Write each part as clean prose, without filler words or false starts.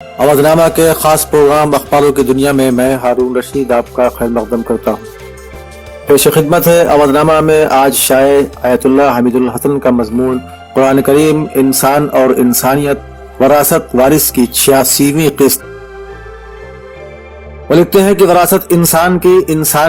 अवधनामा के खास प्रोग्राम अखबारों की दुनिया में मैं हारून रशीद आपका खैर मकदम करता हूँ। पेश खिदमत है अवधनामा में आज शायर आयतुल्लाह हमीदुल हसन का मजमून कुरान करीम इंसान और इंसानियत वरासत वारिस की 86वीं किस्त। वो लिखते हैं कि वरासत इंसान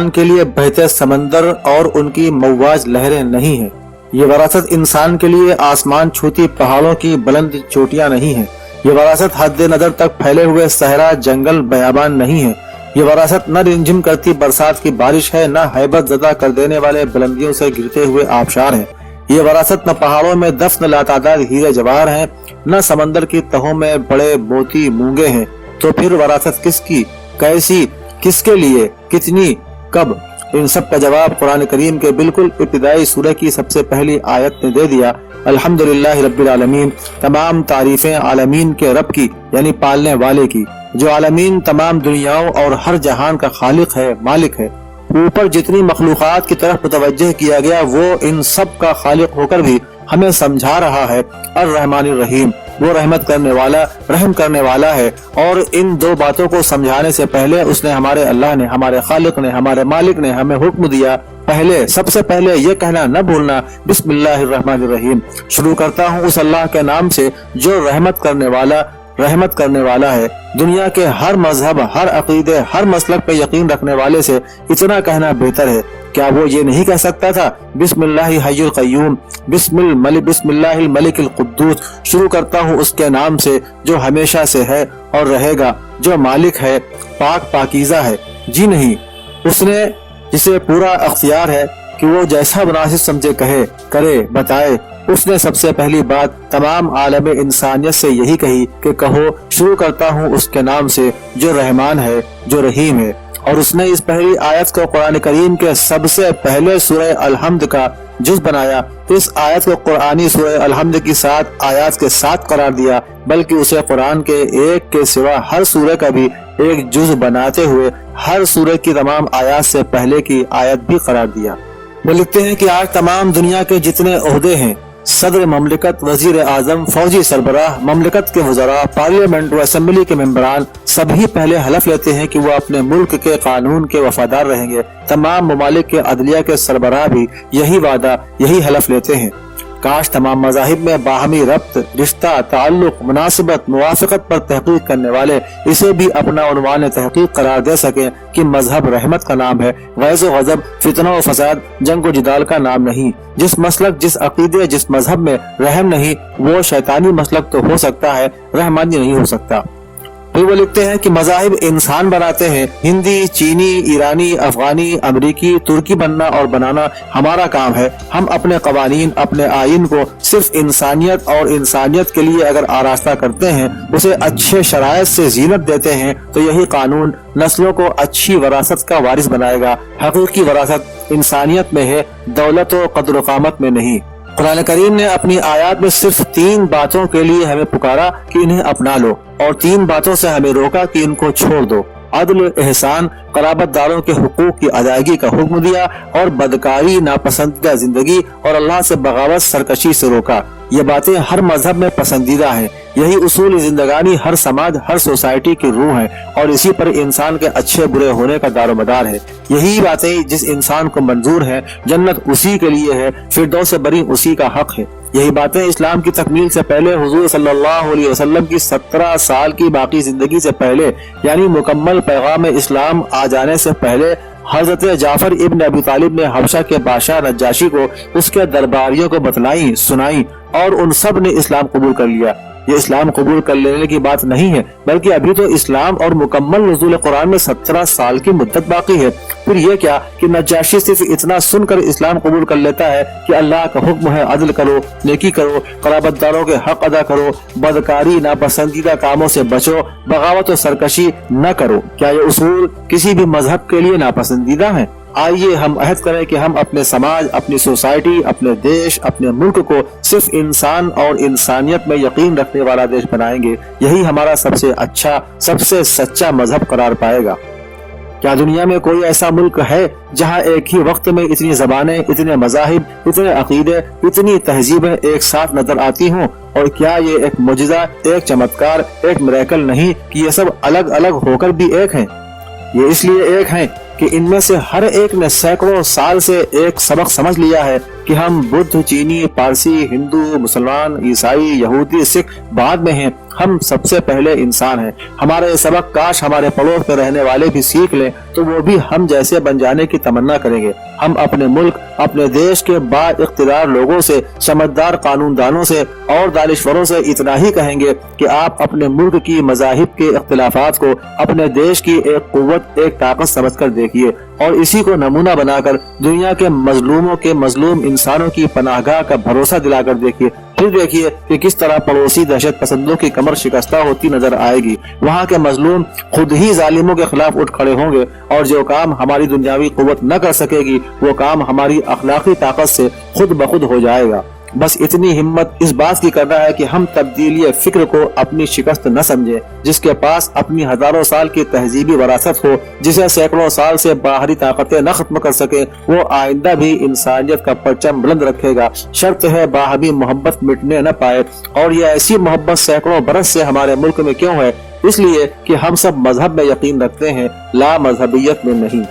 के लिए बहते समंदर और उनकी मौवाज लहरें नहीं है। ये वरासत इंसान के लिए आसमान छूती पहाड़ों की बुलंद चोटियां नहीं है। ये वरासत हद नजर तक फैले हुए सहरा जंगल बयाबान नहीं है। ये वरासत न रिमझिम करती बरसात की बारिश है, न हैबत ज़दा कर देने वाले बुलंदियों से गिरते हुए आबशार है। ये वरासत न पहाड़ों में दफन लातादाद हीरे जवाहर हैं, न समंदर की तहों में बड़े मोती मूंगे हैं। तो फिर वरासत किसकी, कैसी, किसके लिए, कितनी, कब? इन सब का जवाब कुरान करीम के बिल्कुल इब्तिदाई सूरह की सबसे पहली आयत ने दे दिया। अल्हम्दुलिल्लाह रब्बिल आलमीन, तमाम तारीफें आलमीन के रब की यानी पालने वाले की, जो आलमीन तमाम दुनियाओं और हर जहान का खालिक है, मालिक है। ऊपर जितनी मखलूकात की तरफ मुतवज्जह किया गया वो इन सब का खालिक होकर भी हमें समझा रहा है अर्रहमानिर रहीम, वो रहमत करने वाला, रहम करने वाला है। और इन दो बातों को समझाने से पहले उसने हमारे अल्लाह ने, हमारे खालिक ने, हमारे मालिक ने हमें हुक्म दिया, पहले सबसे पहले ये कहना न भूलना बिस्मिल्लाहिर्रहमानिर्रहीम। शुरू करता हूँ उस अल्लाह के नाम से जो रहमत करने वाला है। दुनिया के हर मजहब, हर अकीदे, हर मसलक पे यकीन रखने वाले से इतना कहना बेहतर है। क्या वो ये नहीं कह सकता था बिस्मिल्लाहि हय्युल क़य्यूम, बिस्मिल्लाहिल मलिकिल कुद्दूस। शुरू करता हूँ उसके नाम से जो हमेशा से है और रहेगा, जो मालिक है, पाक पाकीज़ा है। जी नहीं, उसने जिसे पूरा अख्तियार है कि वो जैसा मुनासिब समझे कहे, करे, बताए। उसने सबसे पहली बात तमाम आलम इंसानियत से यही कही कि कहो शुरू करता हूँ उसके नाम से जो रहमान है, जो रहीम है। और उसने इस पहली आयत को कुरान करीम के सबसे पहले सूरह अल-हम्द का जुज बनाया। तो इस आयत को कुरानी सूरह अल-हम्द की 7 आयत के साथ करार दिया, बल्कि उसे कुरान के एक के सिवा हर सूरह का भी एक जुज बनाते हुए हर सूरह की तमाम आयत से पहले की आयत भी करार दिया। वो लिखते हैं कि आज तमाम दुनिया के जितने ओहदे हैं, सदर ममलिकत, वजीर आजम, फौजी सरबराह, ममलिकत के वज़रा, पार्लियामेंट व असम्बली के मेंबरान सभी पहले हलफ लेते हैं कि वो अपने मुल्क के कानून के वफादार रहेंगे। तमाम ममालिक के अदलिया के सरबराह भी यही वादा, यही हलफ लेते हैं। काश तमाम मज़ाहिब में बाहमी रब्त, रिश्ता, ताल्लुक, मुनासिबत, मुवाफ़क़त पर तहक़ीक़ करने वाले इसे भी अपना उन्वान तहक़ीक़ करार दे सकें कि मजहब रहमत का नाम है, गैज़ व ग़ज़ब, फितना व फसाद, जंग व जिदाल का नाम नहीं। जिस मसलक, जिस अक़ीदे, जिस मजहब में रहम नहीं वो शैतानी मसलक तो हो सकता है, रहमानी नहीं हो सकता। फिर वो लिखते हैं कि मज़ाहिब इंसान बनाते हैं। हिंदी, चीनी, ईरानी, अफगानी, अमरीकी, तुर्की बनना और बनाना हमारा काम है। हम अपने कवानीन, अपने आइन को सिर्फ इंसानियत और इंसानियत के लिए अगर आरास्ता करते हैं, उसे अच्छे शराइत से जीनत देते हैं, तो यही कानून नस्लों को अच्छी वरासत का वारिस बनाएगा। हकीकी वरासत इंसानियत में है, दौलत और कद्र व क़ामत में नहीं। कुरान करीम ने अपनी आयत में सिर्फ 3 बातों के लिए हमें पुकारा कि इन्हें अपना लो, और 3 बातों से हमें रोका कि इनको छोड़ दो। अदल, एहसान, क़राबतदारों के हुकूक की अदायगी का हुक्म दिया, और बदकारी, नापसंदीदा जिंदगी और अल्लाह से बगावत, सरकशी से रोका। ये बातें हर मजहब में पसंदीदा हैं। यही उसूल जिंदगानी हर समाज, हर सोसाइटी की रूह है, और इसी पर इंसान के अच्छे बुरे होने का दारोमदार है। यही बातें जिस इंसान को मंजूर है, जन्नत उसी के लिए है, फिरदौस बरी उसी का हक है। यही बातें इस्लाम की तकमील से पहले, हुजूर सल्लल्लाहु अलैहि वसल्लम की 17 साल की बाकी जिंदगी से पहले, यानी मुकम्मल पैगाम इस्लाम आ जाने से पहले, हजरत जाफर इब्न अबी तालिब ने हबशा के बादशाह नज्जाशी को उसके दरबारियों को बतलाई, सुनाई, और उन सब ने इस्लाम कबूल कर लिया। ये इस्लाम कबूल कर लेने की बात नहीं है, बल्कि अभी तो इस्लाम और मुकम्मल नुज़ूल कुरान में 17 साल की मुद्दत बाकी है। फिर ये क्या कि नज्जाशी सिर्फ इतना सुनकर इस्लाम कबूल कर लेता है कि अल्लाह का हुक्म है अदल करो, नेकी करो, क़राबतदारों के हक अदा करो, बदकारी, नापसंदीदा कामों से बचो, बगावत और सरकशी न करो। क्या ये उसूल किसी भी मजहब के लिए नापसंदीदा है? आइए हम अहद करें कि हम अपने समाज, अपनी सोसाइटी, अपने देश, अपने मुल्क को सिर्फ इंसान और इंसानियत में यकीन रखने वाला देश बनाएंगे। यही हमारा सबसे अच्छा, सबसे सच्चा मजहब करार पाएगा। کیا دنیا میں کوئی ایسا ملک ہے جہاں ایک ہی وقت میں اتنی زبانیں، اتنے مذاہب، اتنے عقیدے، اتنی تہذیبیں ایک ساتھ نظر آتی ہوں؟ اور کیا یہ ایک معجزہ، ایک چمتکار، ایک میریکل نہیں کہ یہ سب الگ الگ ہو کر بھی ایک ہیں؟ یہ اس لیے ایک ہیں کہ ان میں سے ہر ایک نے سینکڑوں سال سے ایک سبق سمجھ لیا ہے کہ ہم بدھ، چینی، پارسی، ہندو، مسلمان، عیسائی، یہودی، سکھ بعد میں ہیں، ہم سب سے پہلے انسان ہیں۔ ہمارا یہ سبق کاش ہمارے پڑوس میں رہنے والے بھی سیکھ لیں تو وہ بھی ہم جیسے بن جانے کی تمنا کریں گے۔ ہم اپنے ملک، اپنے دیش کے با اقتدار لوگوں سے، سمجھدار قانون دانوں سے اور دانشوروں سے اتنا ہی کہیں گے کہ آپ اپنے ملک کی مذاہب کے اختلافات کو اپنے دیش کی ایک قوت، ایک طاقت سمجھ کر دیکھیے اور اسی کو نمونہ بنا کر دنیا کے مظلوموں کے مظلوم انسانوں کی پناہ گاہ کا بھروسہ دلا کر دیکھیے۔ پھر دیکھیے کہ کس طرح پڑوسی دہشت پسندوں کی کمر شکستہ ہوتی نظر آئے گی۔ وہاں کے مظلوم خود ہی ظالموں کے خلاف اٹھ کھڑے ہوں گے اور جو کام ہماری دنیاوی قوت نہ کر سکے گی وہ کام ہماری اخلاقی طاقت سے خود بخود ہو جائے گا۔ بس اتنی ہمت اس بات کی کرنا ہے کہ ہم تبدیلی فکر کو اپنی شکست نہ سمجھیں۔ جس کے پاس اپنی ہزاروں سال کی تہذیبی وراثت ہو، جسے سینکڑوں سال سے باہری طاقتیں نہ ختم کر سکے، وہ آئندہ بھی انسانیت کا پرچم بلند رکھے گا۔ شرط ہے باہمی محبت مٹنے نہ پائے، اور یہ ایسی محبت سینکڑوں برس سے ہمارے ملک میں کیوں ہے؟ اس لیے کہ ہم سب مذہب میں یقین رکھتے ہیں، لا مذہبیت میں نہیں۔